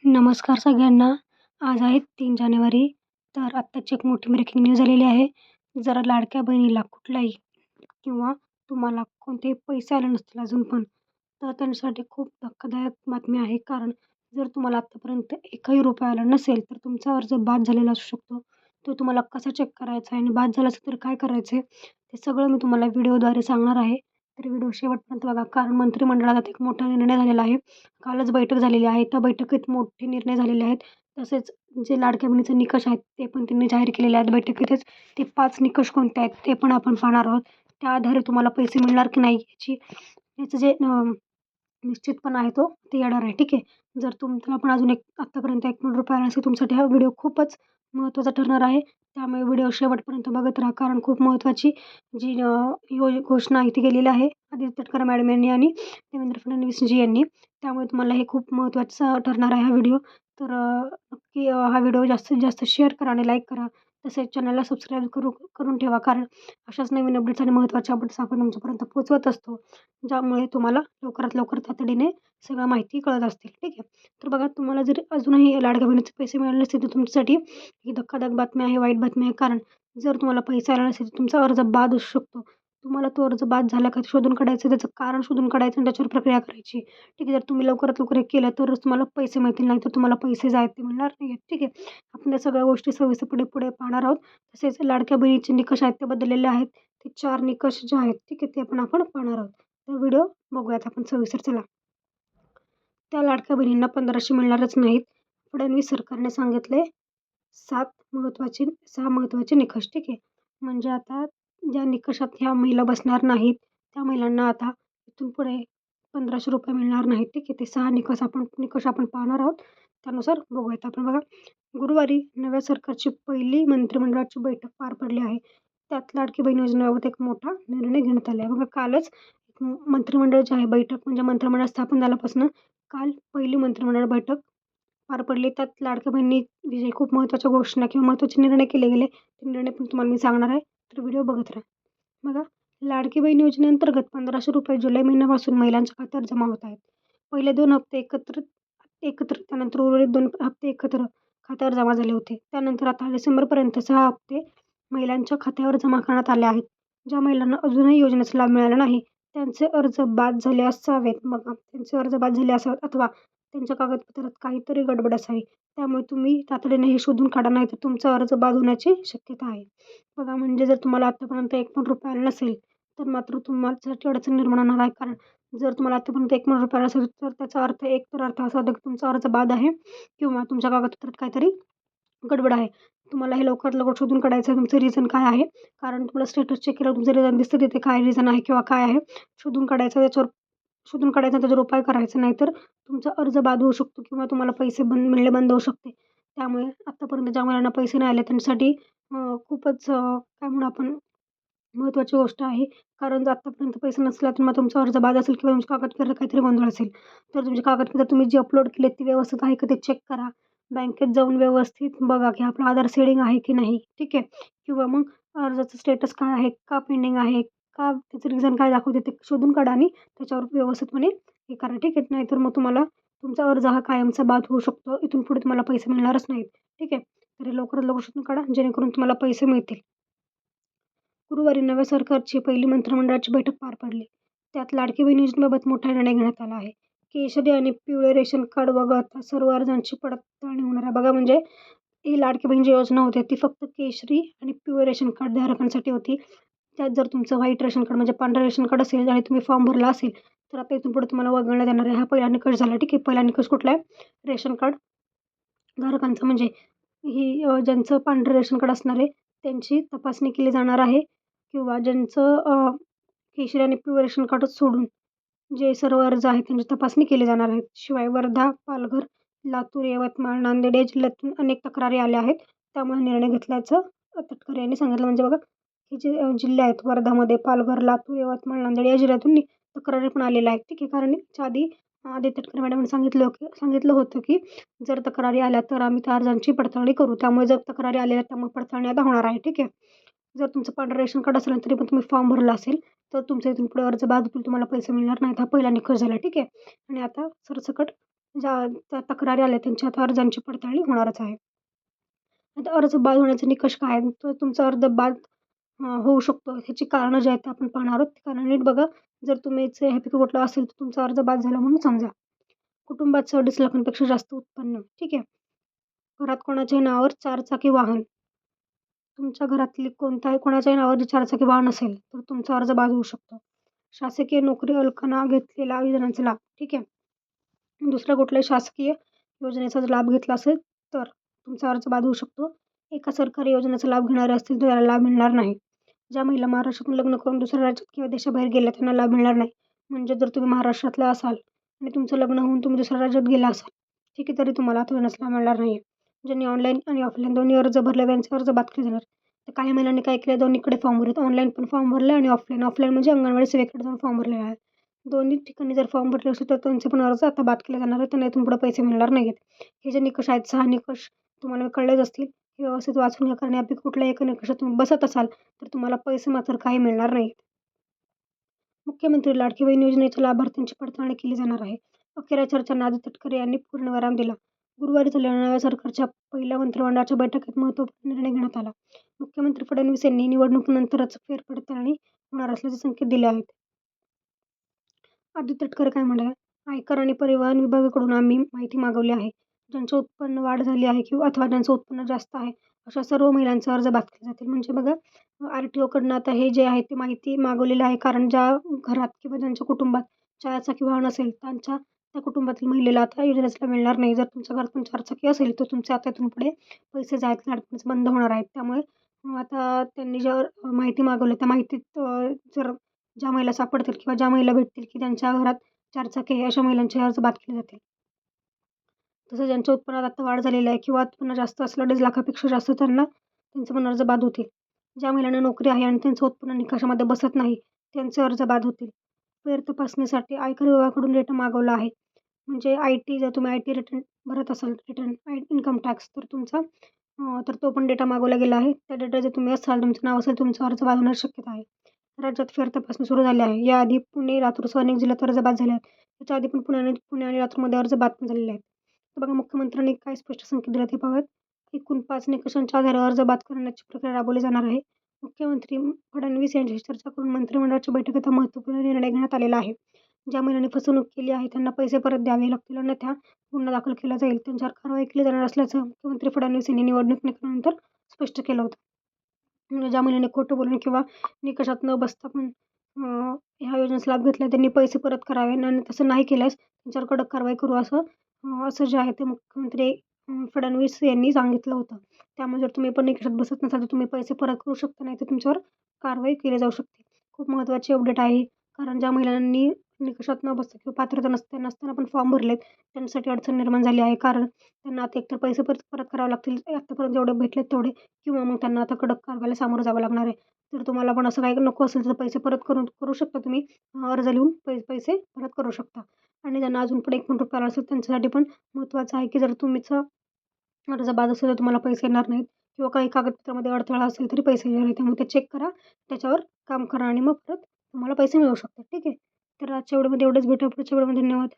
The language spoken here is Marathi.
नमस्कार सगळ्यांना. आज आहे 3 जानेवारी. तर आत्ताची एक मोठी ब्रेकिंग न्यूज आलेली आहे. जर लाडक्या बहिणीला कुठलाही किंवा तुम्हाला कोणतेही पैसे आले नसतील अजून पण, तर त्यांच्यासाठी खूप धक्कादायक बातमी आहे. कारण जर तुम्हाला आत्तापर्यंत एकही रुपया आला नसेल, तर तुमचा अर्ज बाद झालेला असू शकतो. तो तुम्हाला कसा चेक करायचा आहे आणि बाद झाला असेल तर काय करायचं आहे, ते सगळं मी तुम्हाला व्हिडिओद्वारे सांगणार आहे. तर व्हिडिओ शेवटपर्यंत बघा. कारण मंत्रिमंडळात एक मोठा निर्णय झालेला आहे. कालच बैठक झालेली आहे. त्या बैठकीत मोठे निर्णय झालेले आहेत. तसेच जे लाडक्या बहिणीचे निकष आहेत, ते पण त्यांनी जाहीर केलेले आहेत बैठकीतच. ते 5 निकष कोणते आहेत, ते पण आपण पाहणार आहोत. त्या आधारे तुम्हाला पैसे मिळणार की नाही याचं जे निश्चितपणा आहे ते येणार आहे. ठीक आहे. जर तुम्हाला पण अजून आत्तापर्यंत ₹1 आला नसेल, तुमच्यासाठी हा व्हिडिओ खूपच महत्त्वाचा ठरणार आहे. त्यामुळे व्हिडिओ शेवटपर्यंत बघत राहा. कारण खूप महत्त्वाची जी घोषणा आहे ती केलेली आहे आदित्य तटकरे मॅडम यांनी आणि देवेंद्र फडणवीसजी यांनी. त्यामुळे तुम्हाला हे खूप महत्त्वाचं ठरणार आहे हा व्हिडिओ. तर नक्की हा व्हिडिओ जास्तीत जास्त शेअर करा आणि लाईक करा. तसेच चॅनलला सबस्क्राईब करून ठेवा. कारण अशाच नवीन अपडेट्स आणि महत्त्वाच्या अपडेट्स आपण तुमच्यापर्यंत पोहोचवत असतो. ज्यामुळे तुम्हाला लवकरात लवकर तातडीने सगळ्या माहिती कळत असतील. ठीक आहे. तर बघा, तुम्हाला जर अजूनही लाडक्या बहिणीचे पैसे मिळाले नसतील, तर तुमच्यासाठी ही धक्कादायक बातमी आहे, वाईट बातमी आहे. कारण जर तुम्हाला पैसे आले नसेल, तर तुमचा अर्ज बाद असू शकतो. तुम्हाला तो अर्ज बाद झाला का शोधून काढायचं, त्याचं कारण शोधून काढायचं आणि त्याच्यावर प्रक्रिया करायची. ठीक आहे. जर तुम्ही लवकरात लवकर हे केलं तरच तुम्हाला पैसे मिळतील, नाहीतर तुम्हाला पैसे जे आहेत ते मिळणार नाही आहेत. ठीक आहे. आपण त्या सगळ्या गोष्टी सविस्तरपणे पुढे पाहणार आहोत. तसेच लाडक्या बहिणीचे निकष आहेत ते बदललेले आहेत. ते 4 निकष जे आहेत, ठीक आहे, ते पण आपण पाहणार आहोत. तर व्हिडिओ बघूयात आपण सविस्तर. चला. त्या लाडक्या बहिणींना 1500 मिळणारच नाहीत. फडणवीस सरकारने सांगितले 6 महत्त्वाचे निकष. ठीक आहे. म्हणजे आता ज्या निकषात ह्या महिला बसणार नाहीत, त्या महिलांना आता इथून पुढे ₹1500 मिळणार नाहीत. ठीक आहे. ते 6 निकष आपण पाहणार आहोत. त्यानुसार बघूयात आपण. बघा, गुरुवारी नव्या सरकारची पहिली मंत्रिमंडळाची बैठक पार पडली आहे. त्यात लाडकी बहीण योजनेबाबत एक मोठा निर्णय घेण्यात आला आहे. बघा, कालच मंत्रिमंडळ जे आहे बैठक, म्हणजे मंत्रिमंडळ स्थापन झाल्यापासून काल पहिली मंत्रिमंडळ बैठक पार पडली. त्यात लाडक्या बहिणीविषयी खूप महत्त्वाच्या घोषणा किंवा महत्त्वाचे निर्णय केले गेले. ते निर्णय पण तुम्हाला मी सांगणार आहे. तर व्हिडिओ बघत राहा. बघा, लाडकी बहीण योजनेअंतर्गत ₹1500 जुलै महिन्यापासून महिलांच्या खात्यावर जमा होत आहेत. पहिले 2 हप्ते एकत्र त्यानंतर उर्वरित 2 हप्ते एकत्र खात्यावर जमा झाले होते. त्यानंतर आता डिसेंबरपर्यंत 6 हप्ते महिलांच्या खात्यावर जमा करण्यात आले आहेत. ज्या महिलांना अजूनही योजनेचा लाभ मिळाला नाही, त्यांचे अर्ज बाद झाले असावेत. बघा, त्यांचे अर्ज बाद झाले असावेत अथवा त्यांच्या कागदपत्रात काहीतरी गडबड असावी. त्यामुळे तुम्ही तातडीने हे शोधून काढा, नाहीतर तुमचा अर्ज बाद होण्याची शक्यता आहे. बघा, म्हणजे जर तुम्हाला आत्तापर्यंत ₹1 आला नसेल, तर मात्र तुम्हासाठी अडचण निर्माण होणार आहे. कारण जर तुम्हाला आत्तापर्यंत ₹1 आला असेल, तर त्याचा अर्थ अर्थ असा होतो की तुमचा अर्ज बाद आहे किंवा तुमच्या कागदपत्रात काहीतरी गडबड आहे. तुम्हाला हे लवकरात लवकर शोधून काढायचं आहे. तुमचं रिझन काय आहे? कारण तुम्हाला स्टेटस चेक केल्यावर तुमचं रिझन दिसतं तिथे काय रिझन आहे किंवा काय आहे. शोधून काढायचं, त्याच्यावर उपाय करायचा. नाहीतर तुमचा अर्ज बाद होऊ शकतो किंवा तुम्हाला पैसे मिळणे बंद होऊ शकते. त्यामुळे आत्तापर्यंत ज्या मुलांना पैसे नाही आले त्यांच्यासाठी खूपच काय म्हणू आपण, महत्त्वाची गोष्ट आहे. कारण जर आत्तापर्यंत पैसे नसला तर मग तुमचा अर्ज बाद असेल किंवा तुमच्या कागदपत्रात काहीतरी गोंधळ असेल, तर तुमची कागदपत्र तुम्ही जी अपलोड केली ती व्यवस्थित आहे का ते चेक करा. बँकेत जाऊन व्यवस्थित बघा की आपलं आधार सीडिंग आहे की नाही. ठीक आहे. किंवा मग अर्जाचं स्टेटस काय आहे, का पेंडिंग आहे, का त्याचं रिझन काय दाखवते ते शोधून काढा आणि त्याच्यावर व्यवस्थितपणे हे करा. ठीक आहे. नाहीतर मग तुम्हाला तुमचा अर्ज हा कायमचा बाद होऊ शकतो. इथून पुढे तुम्हाला पैसे मिळणारच नाहीत. ठीक आहे. तर लवकरात लवकर शोधून काढा, जेणेकरून तुम्हाला पैसे मिळतील. गुरुवारी नव्या सरकारची पहिली मंत्रिमंडळाची बैठक पार पडली. त्यात लाडकी बहीण योजनेबाबत मोठा निर्णय घेण्यात आला आहे. केशरी आणि पिवळे रेशन कार्ड वगळता सर्व अर्जांची पडताळणी होणार आहे. बघा, म्हणजे ही लाडकी बहीण जी योजना होती ती फक्त केशरी आणि पिवळे रेशन कार्ड धारकांसाठी होती. त्यात जर तुमचं व्हाईट रेशन कार्ड म्हणजे पांढरं रेशन कार्ड असेल आणि तुम्ही फॉर्म भरला असेल, तर आता इथून पुढे तुम्हाला वगळण्यात येणार आहे. हा पहिला निकष झाला. ठीक आहे. पहिला निकष कुठला आहे? रेशन कार्ड धारकांचं, म्हणजे ज्यांचं पांढरं रेशन कार्ड असणार आहे त्यांची तपासणी केली जाणार आहे. किंवा ज्यांचं केशरी आणि पिवळं रेशन कार्डच सोडून जे सर्व अर्ज आहेत त्यांची तपासणी केली जाणार आहेत. शिवाय वर्धा, पालघर, लातूर, यवतमाळ, नांदेड या जिल्ह्यातून अनेक तक्रारी आल्या आहेत. त्यामुळे निर्णय घेतल्याचं तटकरे यांनी सांगितलं. म्हणजे बघा, हे जे जिल्हे आहेत वर्धामध्ये, पालघर, लातूर, यवतमाळ, नांदेड या जिल्ह्यातून तक्रारी पण आलेल्या आहेत. ठीक आहे. कारण याच्या आधी आदित्य तटकरे मॅडमने सांगितलं होतं की जर तक्रारी आल्या तर आम्ही त्या अर्जांची पडताळणी करू. त्यामुळे जर तक्रारी आलेल्या त्यामुळे पडताळणी आता होणार आहे. ठीक आहे. जर तुमचं पांढरं रेशन कार्ड असेल तरी पण तुम्ही फॉर्म भरला असेल तर तुमच्या इथून पुढे अर्ज बाद होतील, तुम्हाला पैसे मिळणार नाहीत. हा पहिला निकष झाला. ठीक आहे. आणि आता सरसकट ज्या तक्रारी आल्या त्यांच्या आता अर्जांची पडताळणी होणारच आहे. आता अर्ज बाद होण्याचा निकष काय आहे? तर तुमचा अर्ज बाद होऊ शकतो. ह्याची कारणं जी आहेत ते आपण पाहणार आहोत. कारण नीट बघा, जर तुम्हीच ह्यापैकी कुठलं असेल तर तुमचा अर्ज बाद झाला म्हणून समजा. कुटुंबात 2.5 लाखांपेक्षा जास्त उत्पन्न, ठीक आहे. घरात कोणाच्याही नावावर 4 चाकी वाहन, तुमच्या घरातली कोणाच्याही नावावर जर 4 चाकी वाहन असेल तर तुमचा अर्ज बाद होऊ शकतो. शासकीय नोकरी हलकाना घेतलेला योजनांचा लाभ, ठीक आहे. दुसऱ्या कुठल्याही शासकीय योजनेचा जर लाभ घेतला असेल तर तुमचा अर्ज बाद होऊ शकतो. एका सरकारी योजनेचा लाभ घेणारे असतील तर त्याला लाभ मिळणार नाही. ज्या महिला महाराष्ट्रातून लग्न करून दुसऱ्या राज्यात किंवा देशाबाहेर गेल्या त्यांना लाभ मिळणार नाही. म्हणजे जर तुम्ही महाराष्ट्रातल्या असाल आणि तुमचं लग्न होऊन तुम्ही दुसऱ्या राज्यात गेला असाल, ठीक आहे, तरी तुम्हाला आता योजनेचा लाभ मिळणार नाही. ज्यांनी ऑनलाईन आणि ऑफलाईन दोन्ही अर्ज भरले त्यांचे अर्ज बाद केले जाणार. तर काही महिलांनी काय केलं, दोन्हीकडे फॉर्म भरले. ऑनलाईन पण फॉर्म भरले आणि ऑफलाईन म्हणजे अंगणवाडी सेवेकडे जाऊन फॉर्म भरलेला आहे. दोन्ही ठिकाणी जर फॉर्म भरले असेल तर त्यांचे पण अर्ज आता बाद केले जाणार आहेत. त्यांना इथून पुढे पैसे मिळणार नाहीत. हे जे निकष आहेत, 6 निकष तुम्हाला कळलेच असतील. हे व्यवस्थित वाचून घ्या, कारण यापैकी कुठल्याही एका निकषात तुम्ही बसत असाल तर तुम्हाला पैसे मात्र काही मिळणार नाहीत. मुख्यमंत्री लाडकी बहीण योजनेच्या लाभार्थ्यांची पडताळणी केली जाणार आहे. अखेर चर्चांना आदित्य तटकरे यांनी पूर्णविराम दिला. गुरुवारी झालेल्या नव्या सरकारच्या पहिल्या मंत्रिमंडळाच्या बैठकीत महत्त्वपूर्ण निर्णय घेण्यात आला. मुख्यमंत्री फडणवीस यांनी निवडणुकीनंतरच फेरपडताळणी होणार असल्याचे संकेत दिले आहेत. आदित्य तटकरे काय म्हणाले, आयकर आणि परिवहन विभागाकडून आम्ही माहिती मागवली आहे. ज्यांचे उत्पन्न वाढ झाली आहे अथवा ज्यांचं उत्पन्न जास्त आहे अशा सर्व महिलांचे अर्ज बाद केले जातील. म्हणजे बघा, RTOकडनं आता हे जे आहे ते माहिती मागवलेली आहे. कारण ज्या घरात किंवा ज्यांच्या कुटुंबात 4 चाकी वाहन असेल त्या कुटुंबातील महिलेला आता योजनेचा लाभ मिळणार नाही. जर तुमच्या घरात पण 4 चाकी असेल तर तुमचे आता इथून पुढे पैसे जे आहेत लाडकीचे बंद होणार आहेत. त्यामुळे आता त्यांनी ज्या माहिती मागवली त्या माहितीत जर ज्या महिला सापडतील किंवा ज्या महिला भेटतील की ज्यांच्या घरात 4 चाकी आहे अशा महिलांचे अर्ज बाद केले जातील. तसं ज्यांच्या उत्पन्नात आता वाढ झालेली आहे किंवा उत्पन्न जास्त असलं 2.5 लाखापेक्षा जास्त त्यांचे पण अर्ज बाद होतील. ज्या महिलांना नोकरी आहे आणि त्यांचं उत्पन्न निकषामध्ये बसत नाही त्यांचे अर्ज बाद होतील. फेर तपासणीसाठी आयकर विभागाकडून डेटा मागवला आहे. म्हणजे जर तुम्ही IT रिटर्न भरत असाल, इन्कम टॅक्स, तर तुमचा तर तो पण डेटा मागवला गेला आहे. त्या डेटा जर तुम्ही असाल, तुमचं नाव असेल, तुमचा अर्ज बाद होण्याची शक्यता आहे. राज्यात फेर तपासणी सुरू झाली आहे. याआधी पुणे, लातूरसह अनेक जिल्ह्यात अर्ज बाद झाले आहेत. त्याच्या आधी पण पुणे आणि लातूरमध्ये अर्ज बाद झालेले आहेत. तर बघा, मुख्यमंत्र्यांनी काय स्पष्ट संकेत दिले ते पाहूयात. एकूण 5 निकषांच्या आधारे अर्ज बाद करण्याची प्रक्रिया राबवली जाणार आहे. मुख्यमंत्री फडणवीस यांच्याशी चर्चा करून मंत्रिमंडळाच्या बैठकीत हा महत्त्वपूर्ण निर्णय घेण्यात आलेला आहे. ज्या महिलांनी फसवणूक केली आहे त्यांना पैसे परत द्यावे लागतील, अन्यथा गुन्हा दाखल केला जाईल. त्यांच्यावर कारवाई केली जाणार असल्याचं मुख्यमंत्री फडणवीस यांनी निवडणूक निकालानंतर स्पष्ट केलं होतं. म्हणजे ज्या महिलांनी खोटं बोलून किंवा निकषात न बसता पण ह्या योजनेचा लाभ घेतला त्यांनी पैसे परत करावे आणि तसं नाही केल्यास त्यांच्यावर कडक कारवाई करू असं जे आहे ते मुख्यमंत्री फडणवीस यांनी सांगितलं होतं. त्यामुळे जर तुम्ही पण निकषात बसत नसाल तर तुम्ही पैसे परत करू शकता, नाही तर तुमच्यावर कारवाई केली जाऊ शकते. खूप महत्त्वाची अपडेट आहे. कारण ज्या महिलांनी निकषात न बसता किंवा पात्रता नसताना पण फॉर्म भरलेत त्यांच्यासाठी अडचण निर्माण झाली आहे. कारण त्यांना आता एकतर पैसे परत करावे लागतील, आत्तापर्यंत जेवढे भेटलेत तेवढे, किंवा मग त्यांना आता कडक कारवाईला सामोरं जावं लागणार आहे. जर तुम्हाला पण असं काही नको असेल तर पैसे परत करू शकता तुम्ही. अर्ज लिहून पैसे परत करू शकता. आणि ज्यांना अजून पण ₹1 आला असेल त्यांच्यासाठी पण महत्त्वाचं आहे की जर तुमचा अर्ज बाद असेल तर तुम्हाला पैसे येणार नाहीत किंवा काही कागदपत्रामध्ये अडथळा असेल तरी पैसे येणार नाहीत. त्यामुळे ते चेक करा, त्याच्यावर काम करा आणि मग परत तुम्हाला पैसे मिळू शकतात. ठीक आहे. तर आजच्या व्हिडिओमध्ये एवढंच. भेटूया पुढच्या व्हिडिओमध्ये. धन्यवाद.